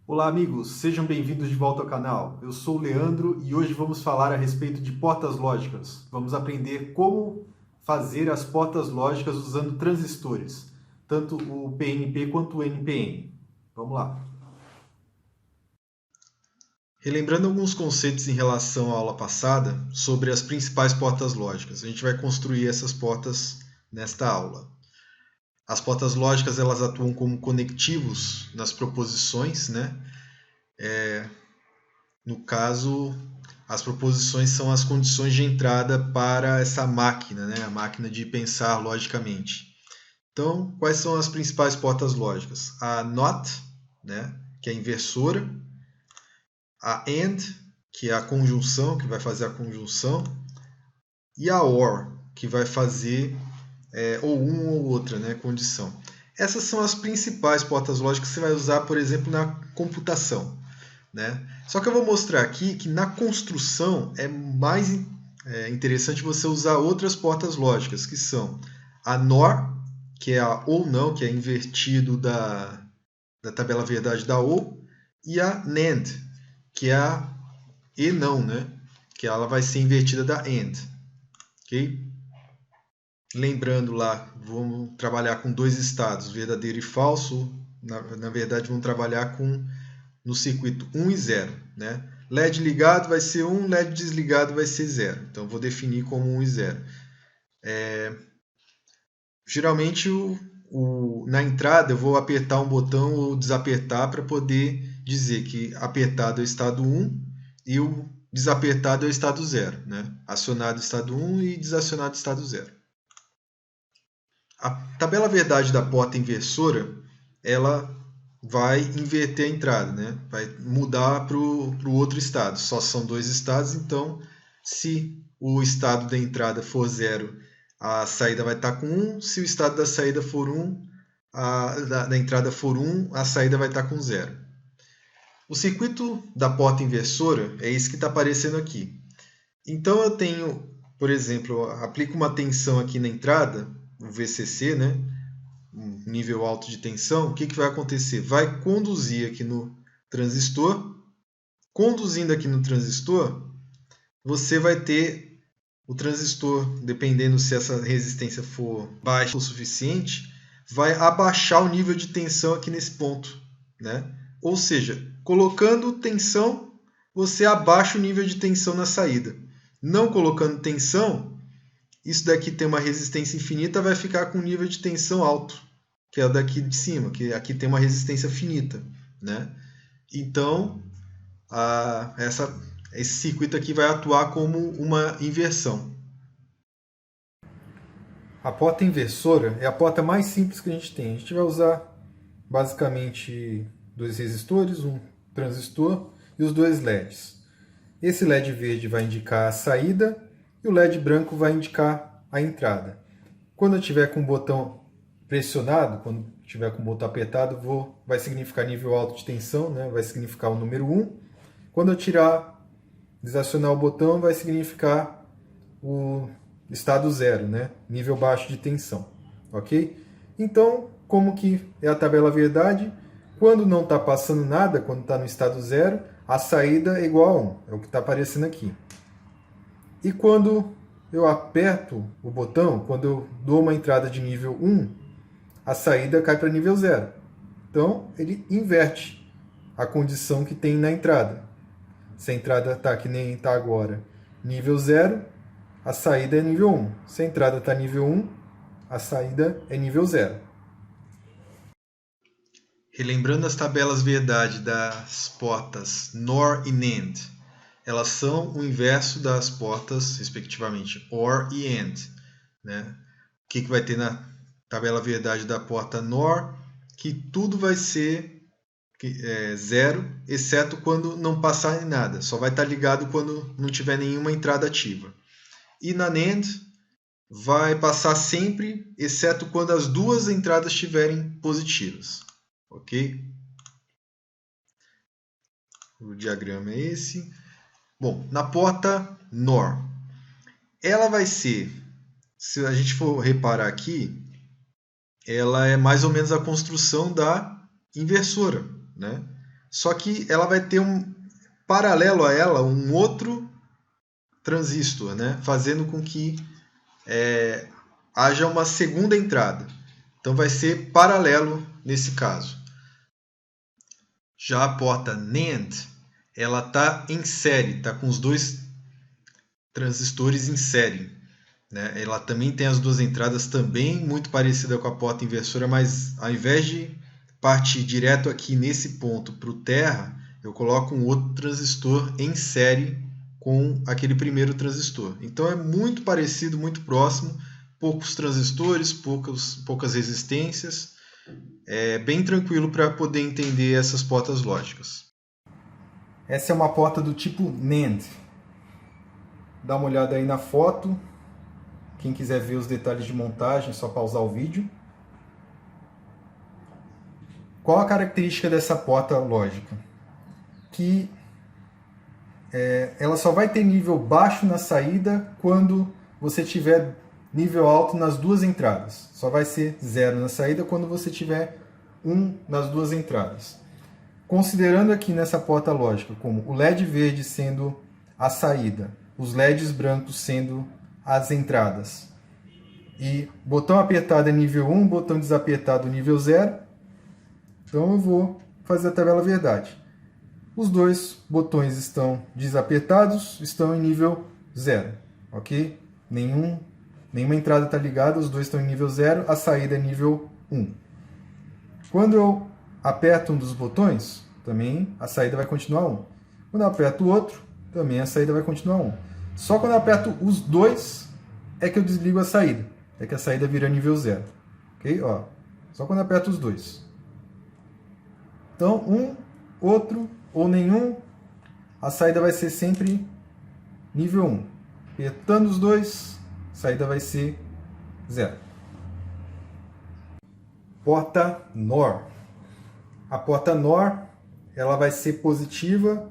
Olá amigos, sejam bem-vindos de volta ao canal. Eu sou o Leandro e hoje vamos falar a respeito de portas lógicas. Vamos aprender como fazer as portas lógicas usando transistores, tanto o PNP quanto o NPN. Vamos lá. Relembrando alguns conceitos em relação à aula passada sobre as principais portas lógicas. A gente vai construir essas portas nesta aula. As portas lógicas elas atuam como conectivos nas proposições, né? No caso, as proposições são as condições de entrada para essa máquina, né? A máquina de pensar logicamente. Então, quais são as principais portas lógicas? A NOT, né? Que é a inversora. A AND, que é a conjunção, que vai fazer a conjunção. E a OR, que vai fazer ou uma ou outra, né? Condição. Essas são as principais portas lógicas que você vai usar, por exemplo, na computação. Né? Só que eu vou mostrar aqui que na construção é mais interessante você usar outras portas lógicas, que são a NOR, que é a ou não, que é invertido da tabela verdade da ou, e a NAND, que é a e não, né? Que ela vai ser invertida da AND. Okay? Lembrando lá, vamos trabalhar com dois estados, verdadeiro e falso. Na verdade, vamos trabalhar no circuito 1 e 0. Né? LED ligado vai ser 1, LED desligado vai ser 0. Então, vou definir como 1 e 0. Geralmente, na entrada, eu vou apertar um botão ou desapertar para poder dizer que apertado é o estado 1 e o desapertado é o estado 0. Né? Acionado estado 1 e desacionado estado 0. A tabela verdade da porta inversora, ela vai inverter a entrada, né? Vai mudar para o outro estado. Só são dois estados, então se o estado da entrada for 0, a saída vai estar com 1. Se o estado da saída for 1, da entrada for 1, a saída vai estar com 0. O circuito da porta inversora é esse que está aparecendo aqui. Então eu tenho, por exemplo, eu aplico uma tensão aqui na entrada, o VCC, né? Um nível alto de tensão, o que vai acontecer? Vai conduzir aqui no transistor. Conduzindo aqui no transistor, você vai ter o transistor, dependendo se essa resistência for baixa o suficiente, vai abaixar o nível de tensão aqui nesse ponto. Né? Ou seja, colocando tensão, você abaixa o nível de tensão na saída. Não colocando tensão, isso daqui tem uma resistência infinita, vai ficar com um nível de tensão alto, que é o daqui de cima, que aqui tem uma resistência finita. Né? Então, esse circuito aqui vai atuar como uma inversão. A porta inversora é a porta mais simples que a gente tem. A gente vai usar basicamente dois resistores, um transistor e os dois LEDs. Esse LED verde vai indicar a saída e o LED branco vai indicar a entrada. Quando eu tiver com o botão pressionado, quando tiver com o botão apertado, vai significar nível alto de tensão, né? Vai significar o número 1. Quando eu desacionar o botão, vai significar o estado 0, né? Nível baixo de tensão. Ok? Então, como que é a tabela verdade? Quando não está passando nada, quando está no estado 0, a saída é igual a 1. É o que está aparecendo aqui. E quando eu aperto o botão, quando eu dou uma entrada de nível 1, a saída cai para nível 0. Então, ele inverte a condição que tem na entrada. Se a entrada está que nem está agora, nível 0, a saída é nível 1. Se a entrada está nível 1, a saída é nível 0. Relembrando as tabelas verdade das portas NOR e NAND, elas são o inverso das portas, respectivamente, OR e AND. Né? O que vai ter na tabela verdade da porta NOR? Que tudo vai ser 0, exceto quando não passar em nada. Só vai estar ligado quando não tiver nenhuma entrada ativa. E na NAND vai passar sempre, exceto quando as duas entradas estiverem positivas. Ok? O diagrama é esse. Bom, na porta NOR, ela vai ser, se a gente for reparar aqui, ela é mais ou menos a construção da inversora. Né? só que ela vai ter paralelo a ela um outro transistor, né? Fazendo com que haja uma segunda entrada. Então vai ser paralelo nesse caso. Já a porta NAND, ela está em série, está com os dois transistores em série, né? Ela também tem as duas entradas, também muito parecida com a porta inversora, mas ao invés de partir direto aqui nesse ponto para o terra, eu coloco um outro transistor em série com aquele primeiro transistor. Então é muito parecido, muito próximo, poucos transistores, poucas resistências. É bem tranquilo para poder entender essas portas lógicas. Essa é uma porta do tipo NAND. Dá uma olhada aí na foto. Quem quiser ver os detalhes de montagem, é só pausar o vídeo. Qual a característica dessa porta lógica? Que ela só vai ter nível baixo na saída quando você tiver nível alto nas duas entradas. Só vai ser 0 na saída quando você tiver 1 nas duas entradas. Considerando aqui nessa porta lógica como o LED verde sendo a saída, os LEDs brancos sendo as entradas, e botão apertado é nível 1, botão desapertado nível 0, então eu vou fazer a tabela verdade. Os dois botões estão desapertados, estão em nível 0, ok? Nenhuma entrada está ligada, os dois estão em nível 0, a saída é nível 1. Quando eu aperto um dos botões, também a saída vai continuar 1. Quando eu aperto o outro, também a saída vai continuar 1. Só quando eu aperto os dois é que eu desligo a saída, é que a saída vira nível 0. Ok? Ó, só quando eu aperto os dois. Então, um, outro ou nenhum, a saída vai ser sempre nível 1. Apertando os dois, a saída vai ser 0. Porta NOR. A porta NOR, ela vai ser positiva,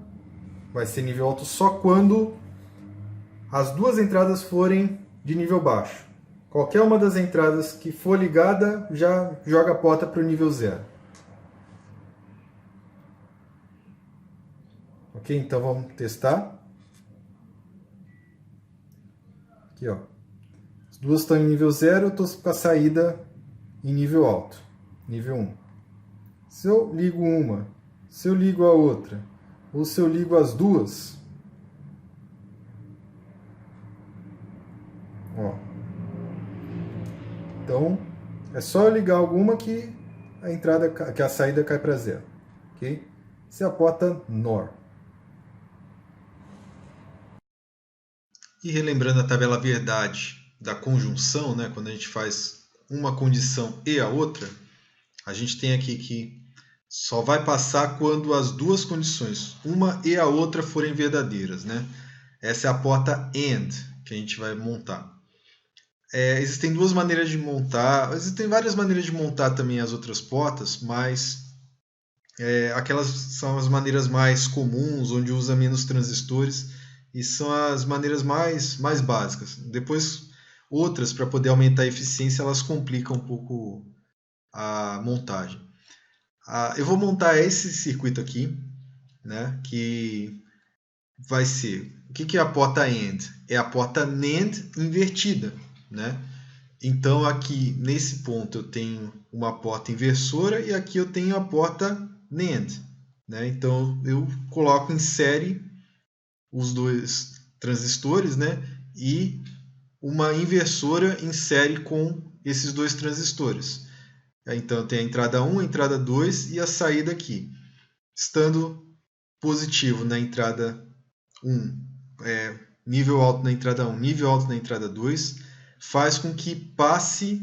vai ser nível alto só quando as duas entradas forem de nível baixo. Qualquer uma das entradas que for ligada já joga a porta para o nível 0. Ok? Então vamos testar. Aqui, ó. As duas estão em nível 0, eu estou com a saída em nível alto, nível 1. Se eu ligo uma, se eu ligo a outra, ou se eu ligo as duas, ó. Então, é só eu ligar alguma que a saída cai para 0, ok? Essa é a porta NOR. E relembrando a tabela verdade da conjunção, né, quando a gente faz uma condição e a outra, a gente tem aqui que só vai passar quando as duas condições, uma e a outra, forem verdadeiras, né? Essa é a porta AND que a gente vai montar. Existem duas maneiras de montar, existem várias maneiras de montar também as outras portas, mas aquelas são as maneiras mais comuns, onde usa menos transistores, e são as maneiras mais básicas. Depois, outras, para poder aumentar a eficiência, elas complicam um pouco a montagem. Eu vou montar esse circuito aqui, né, que vai ser... O que é a porta AND? É a porta NAND invertida, né? Então, aqui nesse ponto eu tenho uma porta inversora e aqui eu tenho a porta NAND, né? Então, eu coloco em série os dois transistores, né? E uma inversora em série com esses dois transistores. Então, eu tenho a entrada 1, a entrada 2 e a saída aqui. Estando positivo na entrada 1, nível alto na entrada 1, nível alto na entrada 2, faz com que passe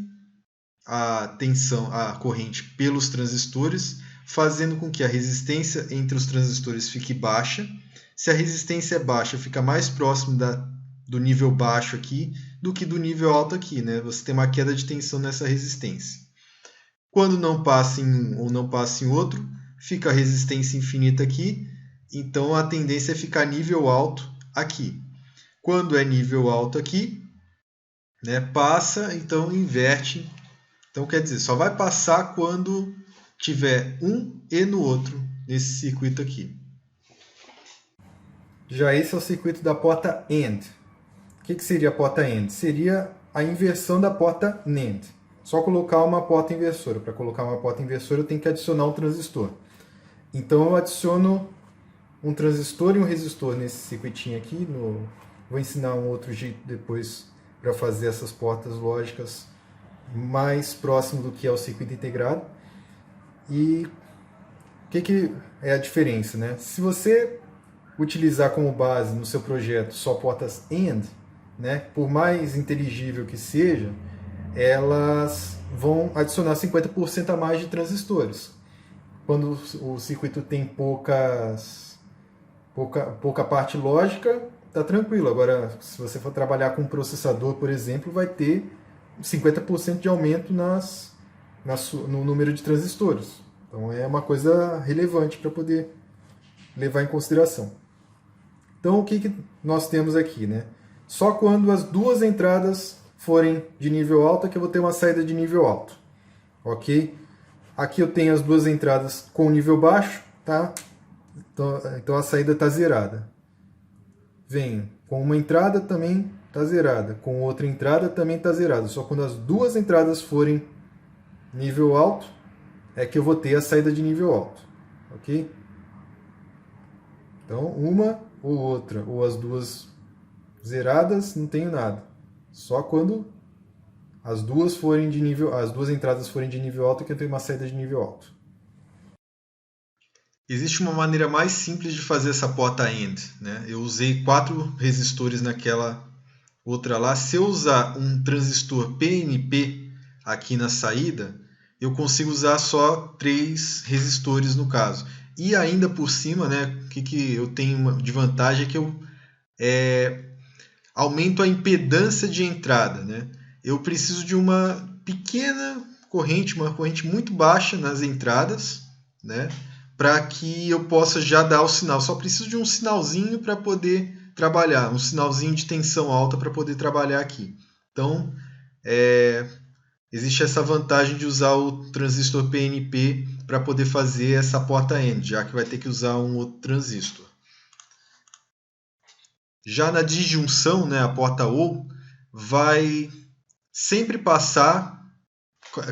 a tensão, a corrente pelos transistores, fazendo com que a resistência entre os transistores fique baixa. Se a resistência é baixa, fica mais próximo do nível baixo aqui do que do nível alto aqui, né? Você tem uma queda de tensão nessa resistência. Quando não passa em um ou não passa em outro, fica a resistência infinita aqui, então a tendência é ficar nível alto aqui. Quando é nível alto aqui, né, passa, então inverte. Então quer dizer, só vai passar quando tiver um e no outro nesse circuito aqui. Já esse é o circuito da porta AND. O que seria a porta AND? Seria a inversão da porta NAND. Só colocar uma porta inversora. Para colocar uma porta inversora eu tenho que adicionar um transistor. Então eu adiciono um transistor e um resistor nesse circuitinho aqui. Vou ensinar um outro jeito depois para fazer essas portas lógicas mais próximo do que é o circuito integrado. E o que é a diferença, né? Se você utilizar como base no seu projeto só portas AND, né, por mais inteligível que seja, elas vão adicionar 50% a mais de transistores. Quando o circuito tem pouca parte lógica, tá tranquilo. Agora, se você for trabalhar com um processador, por exemplo, vai ter 50% de aumento no número de transistores. Então é uma coisa relevante para poder levar em consideração. Então o que nós temos aqui, né? Só quando as duas entradas forem de nível alto é que eu vou ter uma saída de nível alto. Ok? Aqui eu tenho as duas entradas com nível baixo, tá? Então a saída está zerada. Venho com uma entrada também está zerada, com outra entrada também está zerada. Só quando as duas entradas forem nível alto é que eu vou ter a saída de nível alto. Ok? Então uma ou outra, ou as duas zeradas, não tenho nada. Só quando as duas entradas forem de nível alto que eu tenho uma saída de nível alto. Existe uma maneira mais simples de fazer essa porta AND, né? Eu usei 4 resistores naquela outra lá. Se eu usar um transistor PNP aqui na saída, eu consigo usar só 3 resistores no caso. E ainda por cima, né, o que eu tenho de vantagem é que eu aumento a impedância de entrada, né? Eu preciso de uma pequena corrente, uma corrente muito baixa nas entradas, né, para que eu possa já dar o sinal. Só preciso de um sinalzinho para poder trabalhar, um sinalzinho de tensão alta para poder trabalhar aqui. Então, existe essa vantagem de usar o transistor PNP para poder fazer essa porta AND, já que vai ter que usar um outro transistor. Já na disjunção, né, a porta OR vai sempre passar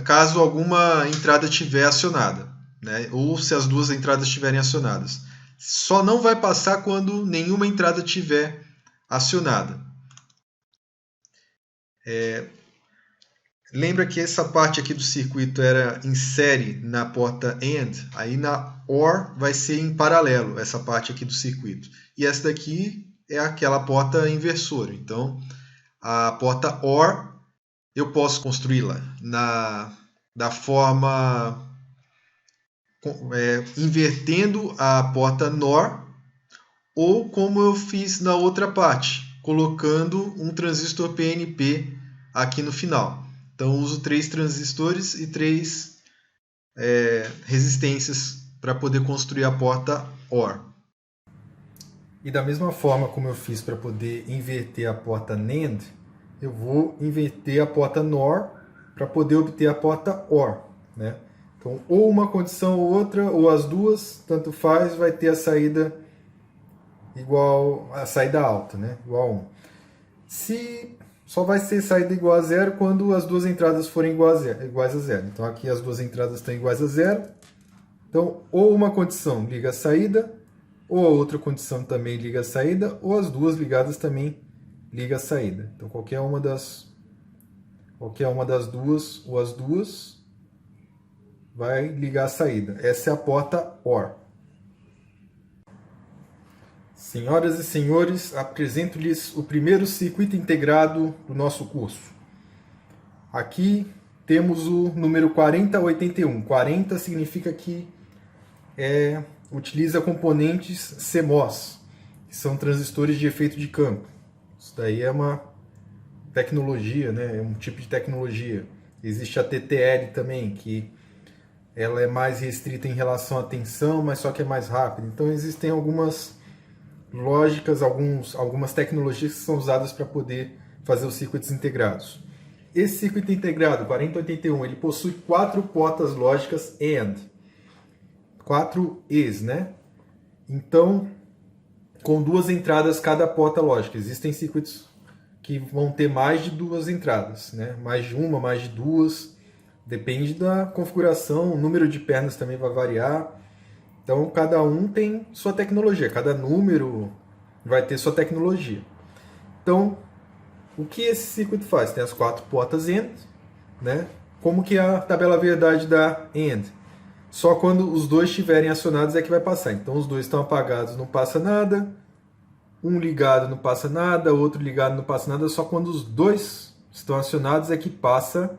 caso alguma entrada estiver acionada, né, ou se as duas entradas estiverem acionadas. Só não vai passar quando nenhuma entrada estiver acionada. Lembra que essa parte aqui do circuito era em série na porta AND, aí na OR vai ser em paralelo essa parte aqui do circuito. E essa daqui é aquela porta inversora. Então, a porta OR eu posso construí-la da forma invertendo a porta NOR, ou como eu fiz na outra parte, colocando um transistor PNP aqui no final. Então, eu uso 3 transistores e 3 resistências para poder construir a porta OR. E da mesma forma como eu fiz para poder inverter a porta NAND, eu vou inverter a porta NOR para poder obter a porta OR, né? Então, ou uma condição ou outra, ou as duas, tanto faz, vai ter a saída igual a saída alta, né? Igual a 1. Se só vai ser saída igual a 0 quando as duas entradas forem iguais a 0. Então aqui as duas entradas estão iguais a 0. Então, ou uma condição liga a saída, ou a outra condição também liga a saída, ou as duas ligadas também liga a saída. Então qualquer uma das duas ou as duas vai ligar a saída. Essa é a porta OR. Senhoras e senhores, apresento-lhes o primeiro circuito integrado do nosso curso. Aqui temos o número 4081. 40 significa que utiliza componentes CMOS, que são transistores de efeito de campo. Isso daí é uma tecnologia, né? É um tipo de tecnologia. Existe a TTL também, que ela é mais restrita em relação à tensão, mas só que é mais rápida. Então existem algumas lógicas, algumas tecnologias que são usadas para poder fazer os circuitos integrados. Esse circuito integrado, 4081, ele possui 4 portas lógicas AND. 4 E's, né? Então, com 2 entradas cada porta lógica. Existem circuitos que vão ter mais de 2 entradas, né? Mais de uma, mais de 2. Depende da configuração, o número de pernas também vai variar. Então, cada um tem sua tecnologia, cada número vai ter sua tecnologia. Então, o que esse circuito faz? Tem as 4 portas AND, né? Como que a tabela verdade da AND? Só quando os dois estiverem acionados é que vai passar. Então, os dois estão apagados, não passa nada. Um ligado não passa nada, outro ligado não passa nada. Só quando os dois estão acionados é que passa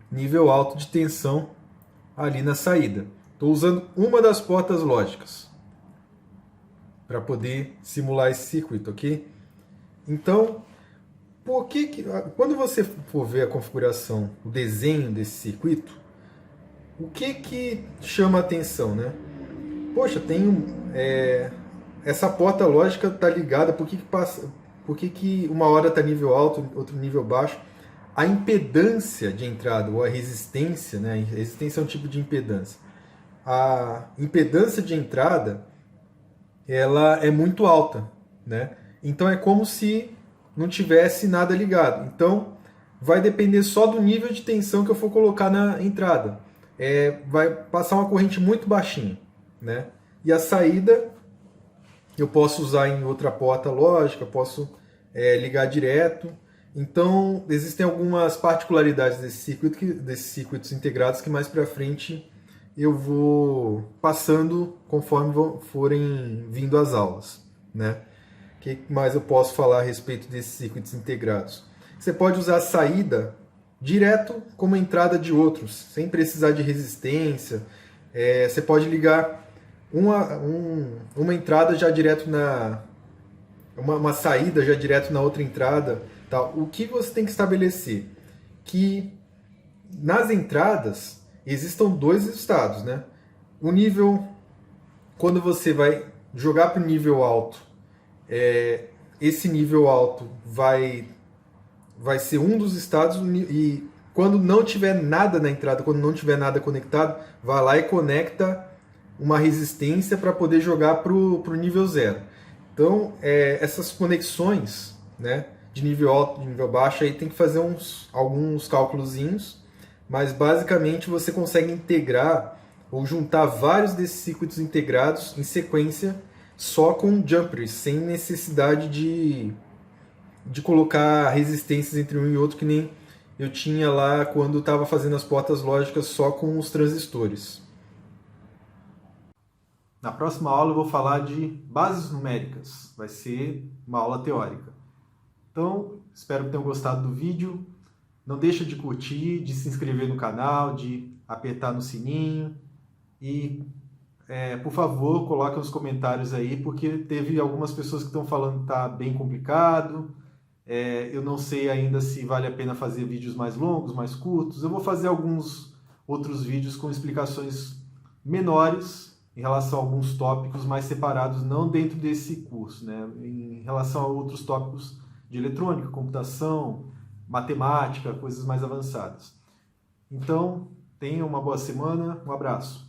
nível alto de tensão ali na saída. Estou usando uma das portas lógicas para poder simular esse circuito, ok? Então, quando você for ver a configuração, o desenho desse circuito, o que chama a atenção, né? Poxa, essa porta lógica está ligada, por que uma hora está nível alto, outro nível baixo? A impedância de entrada, ou a resistência, né? A resistência é um tipo de impedância. A impedância de entrada, ela é muito alta, né? Então é como se não tivesse nada ligado. Então vai depender só do nível de tensão que eu for colocar na entrada. Vai passar uma corrente muito baixinha, né? E a saída eu posso usar em outra porta lógica, posso ligar direto. Então existem algumas particularidades desses circuitos integrados que mais para frente eu vou passando conforme forem vindo as aulas, né? O que mais eu posso falar a respeito desses circuitos integrados? Você pode usar a saída direto como entrada de outros, sem precisar de resistência. Você pode ligar uma entrada já direto uma saída já direto na outra entrada. Tal. O que você tem que estabelecer? Que nas entradas existam 2 estados, né? O nível, quando você vai jogar para o nível alto, esse nível alto vai ser um dos estados, e quando não tiver nada na entrada, quando não tiver nada conectado, vai lá e conecta uma resistência para poder jogar para o nível 0. Então, essas conexões, né, de nível alto e nível baixo, aí tem que fazer alguns cálculozinhos, mas basicamente você consegue integrar ou juntar vários desses circuitos integrados em sequência só com jumpers, sem necessidade de colocar resistências entre um e outro, que nem eu tinha lá quando estava fazendo as portas lógicas só com os transistores. Na próxima aula eu vou falar de bases numéricas, vai ser uma aula teórica. Então, espero que tenham gostado do vídeo. Não deixa de curtir, de se inscrever no canal, de apertar no sininho e, por favor, coloque nos comentários aí, porque teve algumas pessoas que estão falando que está bem complicado. Eu não sei ainda se vale a pena fazer vídeos mais longos, mais curtos. Eu vou fazer alguns outros vídeos com explicações menores em relação a alguns tópicos mais separados, não dentro desse curso, né? Em relação a outros tópicos de eletrônica, computação, matemática, coisas mais avançadas. Então, tenha uma boa semana, um abraço.